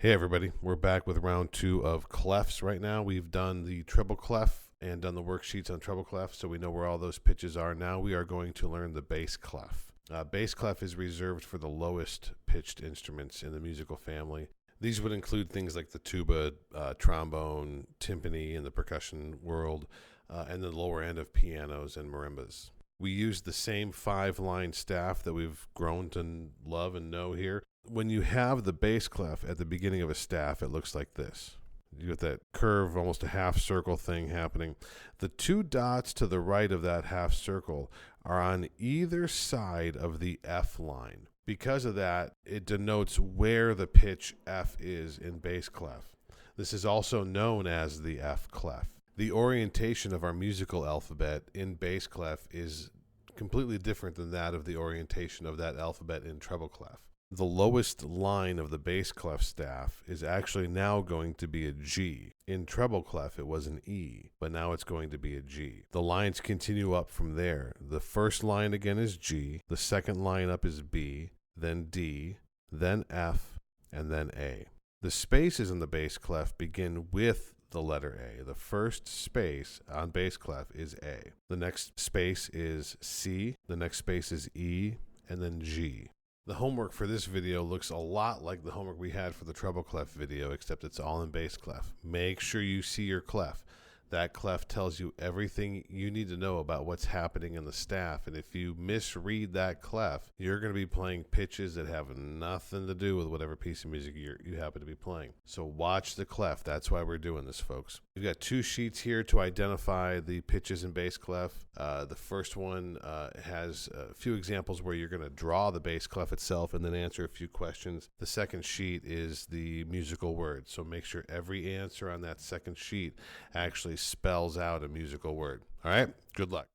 Hey everybody, we're back with round 2 of clefs right now. We've done the treble clef and done the worksheets on treble clef, so we know where all those pitches are. Now we are going to learn the bass clef. Bass clef is reserved for the lowest pitched instruments in the musical family. These would include things like the tuba, trombone, timpani in the percussion world, and the lower end of pianos and marimbas. We use the same 5-line staff that we've grown to love and know here. When you have the bass clef at the beginning of a staff, it looks like this. You get that curve, almost a half circle thing happening. The 2 dots to the right of that half circle are on either side of the F line. Because of that, it denotes where the pitch F is in bass clef. This is also known as the F clef. The orientation of our musical alphabet in bass clef is completely different than that of the orientation of that alphabet in treble clef. The lowest line of the bass clef staff is actually now going to be a G. In treble clef, it was an E, but now it's going to be a G. The lines continue up from there. The first line again is G, the second line up is B, then D, then F, and then A. The spaces in the bass clef begin with the letter A. The first space on bass clef is A. The next space is C, the next space is E, and then G. The homework for this video looks a lot like the homework we had for the treble clef video, except it's all in bass clef. Make sure you see your clef. That clef tells you everything you need to know about what's happening in the staff. And if you misread that clef, you're going to be playing pitches that have nothing to do with whatever piece of music you happen to be playing. So watch the clef. That's why we're doing this, folks. We've got 2 sheets here to identify the pitches in bass clef. The first one has a few examples where you're going to draw the bass clef itself and then answer a few questions. The second sheet is the musical word. So make sure every answer on that second sheet actually spells out a musical word. All right, good luck.